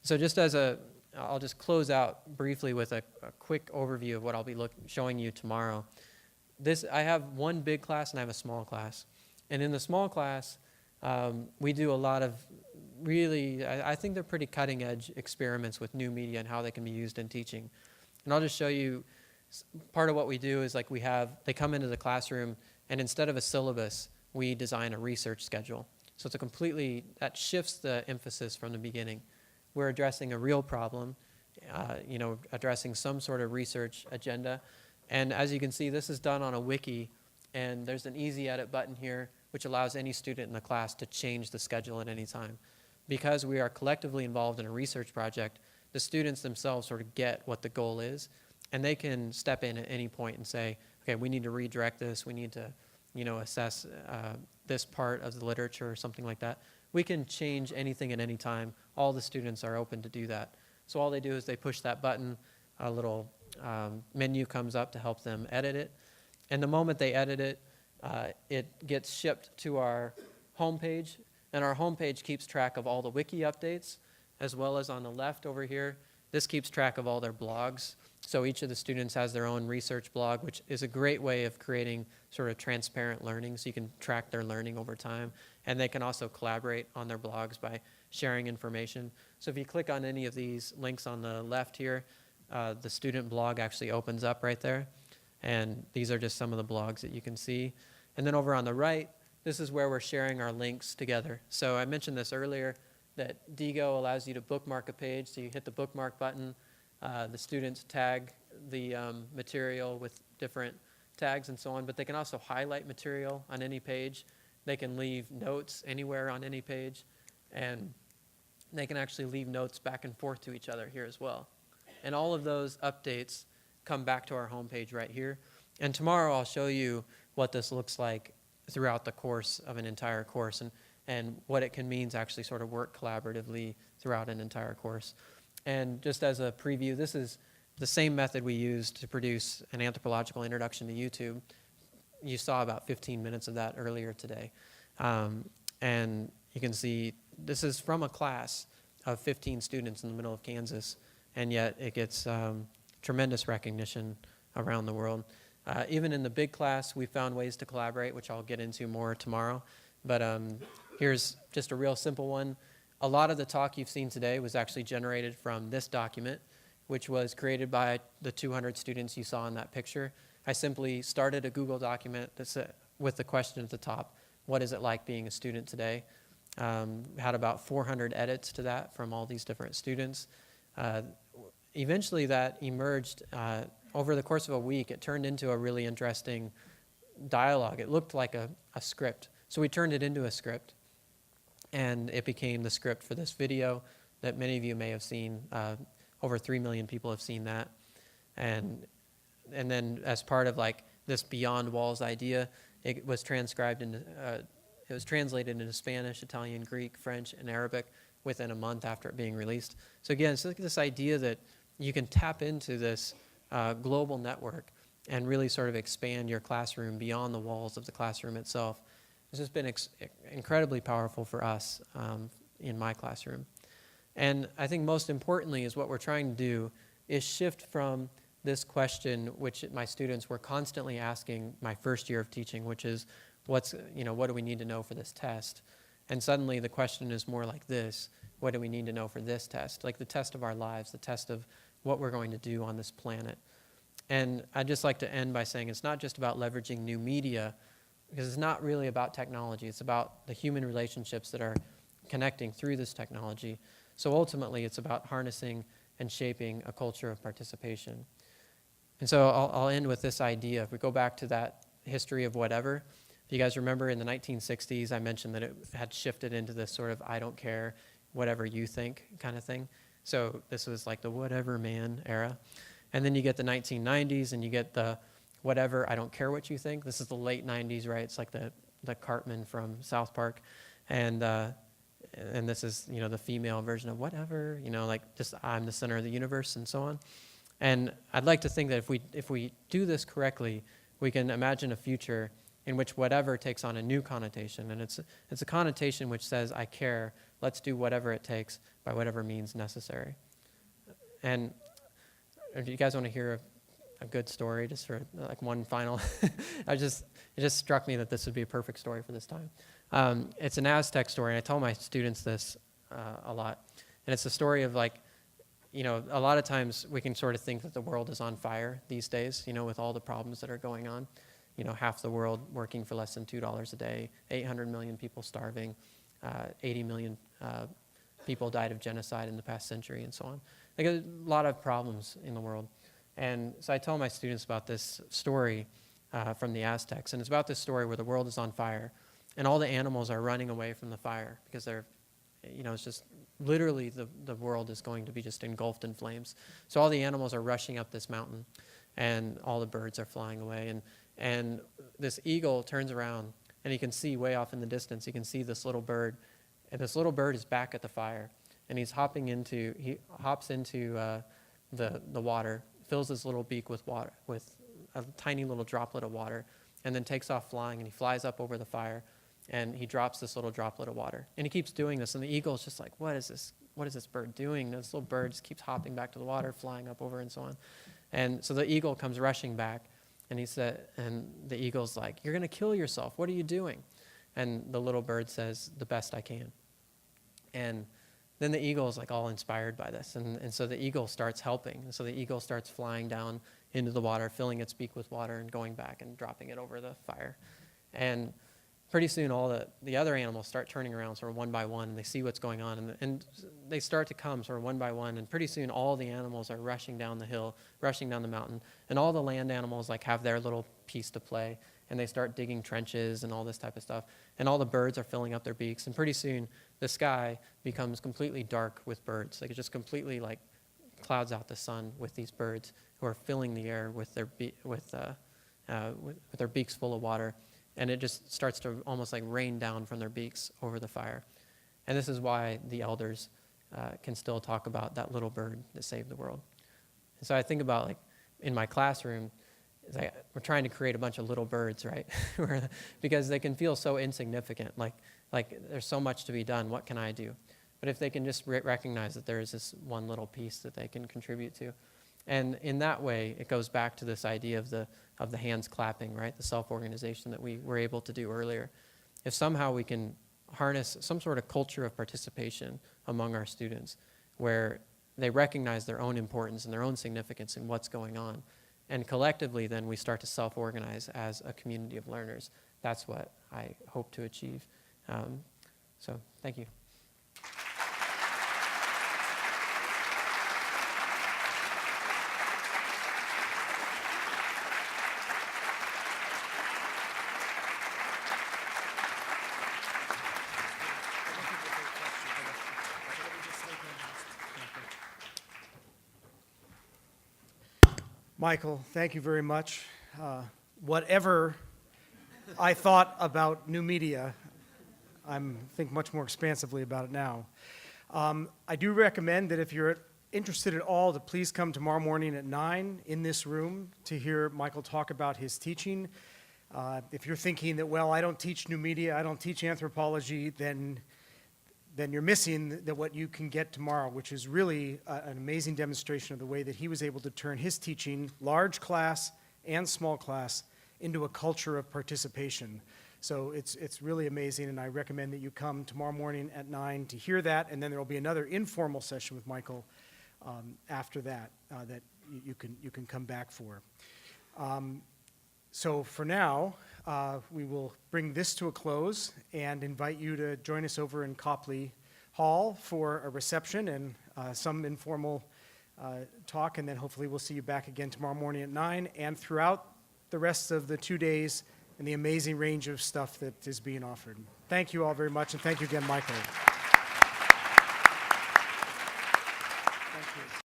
So I'll just close out briefly with a quick overview of what I'll be showing you tomorrow. I have one big class and I have a small class. And in the small class, we do a lot of really, I think they're pretty cutting edge experiments with new media and how they can be used in teaching. And I'll just show you part of what we do is like they come into the classroom and instead of a syllabus, we design a research schedule. So that shifts the emphasis from the beginning. We're addressing a real problem, addressing some sort of research agenda. And as you can see, this is done on a wiki, and there's an easy edit button here, which allows any student in the class to change the schedule at any time. Because we are collectively involved in a research project, the students themselves sort of get what the goal is, and they can step in at any point and say, okay, we need to redirect this, we need to assess this part of the literature or something like that. We can change anything at any time. All the students are open to do that. So all they do is they push that button, a little menu comes up to help them edit it. And the moment they edit it, it gets shipped to our homepage. And our homepage keeps track of all the wiki updates, as well as on the left over here, this keeps track of all their blogs. So each of the students has their own research blog, which is a great way of creating sort of transparent learning, so you can track their learning over time. And they can also collaborate on their blogs by sharing information. So if you click on any of these links on the left here, the student blog actually opens up right there. And these are just some of the blogs that you can see. And then over on the right, this is where we're sharing our links together. So I mentioned this earlier, that Diigo allows you to bookmark a page. So you hit the bookmark button. The students tag the material with different tags and so on, but they can also highlight material on any page. They can leave notes anywhere on any page, and they can actually leave notes back and forth to each other here as well. And all of those updates come back to our homepage right here. And tomorrow I'll show you what this looks like throughout the course of an entire course and what it can mean to actually sort of work collaboratively throughout an entire course. And just as a preview, this is the same method we used to produce an anthropological introduction to YouTube. You saw about 15 minutes of that earlier today. And you can see this is from a class of 15 students in the middle of Kansas, and yet it gets tremendous recognition around the world. Even in the big class, we found ways to collaborate, which I'll get into more tomorrow. But here's just a real simple one. A lot of the talk you've seen today was actually generated from this document, which was created by the 200 students you saw in that picture. I simply started a Google document with the question at the top, what is it like being a student today? Had about 400 edits to that from all these different students. Eventually that emerged over the course of a week. It turned into a really interesting dialogue. It looked like a script. So we turned it into a script, and it became the script for this video that many of you may have seen. Over 3 million people have seen that. And then as part of like this Beyond Walls idea, it was transcribed into, it was translated into Spanish, Italian, Greek, French, and Arabic within a month after it being released. So again, it's like this idea that you can tap into this global network and really sort of expand your classroom beyond the walls of the classroom itself. This has been incredibly powerful for us in my classroom. And I think most importantly is what we're trying to do is shift from this question, which my students were constantly asking my first year of teaching, which is, what do we need to know for this test? And suddenly the question is more like this: what do we need to know for this test? Like the test of our lives, the test of what we're going to do on this planet. And I'd just like to end by saying it's not just about leveraging new media, because it's not really about technology. It's about the human relationships that are connecting through this technology. So ultimately, it's about harnessing and shaping a culture of participation. And so I'll end with this idea. If we go back to that history of whatever, if you guys remember in the 1960s, I mentioned that it had shifted into this sort of I don't care, whatever you think kind of thing. So this was like the whatever man era. And then you get the 1990s and you get the whatever, I don't care what you think. This is the late 90s, right? It's like the Cartman from South Park. And this is, the female version of whatever, like just I'm the center of the universe and so on. And I'd like to think that if we do this correctly, we can imagine a future in which whatever takes on a new connotation. And it's a connotation which says, I care, let's do whatever it takes, by whatever means necessary. And if you guys want to hear a good story, just for like one final, it just struck me that this would be a perfect story for this time. It's an Aztec story, and I tell my students this a lot. And it's the story of, like, you know, a lot of times we can sort of think that the world is on fire these days, you know, with all the problems that are going on. You know, half the world working for less than $2 a day, 800 million people starving, 80 million people died of genocide in the past century, and so on. Like, a lot of problems in the world. And so I tell my students about this story from the Aztecs, and it's about this story where the world is on fire, and all the animals are running away from the fire because they're, you know, it's just literally the world is going to be just engulfed in flames. So all the animals are rushing up this mountain, and all the birds are flying away, and this eagle turns around, and he can see way off in the distance, he can see this little bird, and this little bird is back at the fire, and he hops into the water, fills his little beak with water, with a tiny little droplet of water, and then takes off flying, and he flies up over the fire, and he drops this little droplet of water. And he keeps doing this, and the eagle is just like, what is this? What is this bird doing? And this little bird just keeps hopping back to the water, flying up over, and so on. And so the eagle comes rushing back, and the eagle's like, you're going to kill yourself. What are you doing? And the little bird says, the best I can. And then the eagle is like all inspired by this. And so the eagle starts helping. And so the eagle starts flying down into the water, filling its beak with water and going back and dropping it over the fire. And pretty soon all the other animals start turning around sort of one by one, and they see what's going on. And they start to come sort of one by one. And pretty soon all the animals are rushing down the hill, rushing down the mountain. And all the land animals like have their little piece to play. And they start digging trenches and all this type of stuff. And all the birds are filling up their beaks. And pretty soon, the sky becomes completely dark with birds. Like, it just completely, like, clouds out the sun with these birds who are filling the air with their beaks full of water. And it just starts to almost like rain down from their beaks over the fire. And this is why the elders can still talk about that little bird that saved the world. And so I think about, like, in my classroom, it's like we're trying to create a bunch of little birds, right? Because they can feel so insignificant. Like there's so much to be done. What can I do? But if they can just recognize that there is this one little piece that they can contribute to, and in that way, it goes back to this idea of the hands clapping, right? The self-organization that we were able to do earlier. If somehow we can harness some sort of culture of participation among our students, where they recognize their own importance and their own significance in what's going on, and collectively, then we start to self-organize as a community of learners. That's what I hope to achieve. So thank you. Michael, thank you very much. Whatever I thought about new media, I think much more expansively about it now. I do recommend that if you're interested at all, to please come tomorrow morning at 9 in this room to hear Michael talk about his teaching. If you're thinking that, well, I don't teach new media, I don't teach anthropology, then you're missing what you can get tomorrow, which is really an amazing demonstration of the way that he was able to turn his teaching, large class and small class, into a culture of participation. So it's really amazing, and I recommend that you come tomorrow morning at 9 to hear that, and then there will be another informal session with Michael after that that you can come back for. So for now, we will bring this to a close and invite you to join us over in Copley Hall for a reception and some informal talk, and then hopefully we'll see you back again tomorrow morning at 9 and throughout the rest of the 2 days and the amazing range of stuff that is being offered. Thank you all very much, and thank you again, Michael.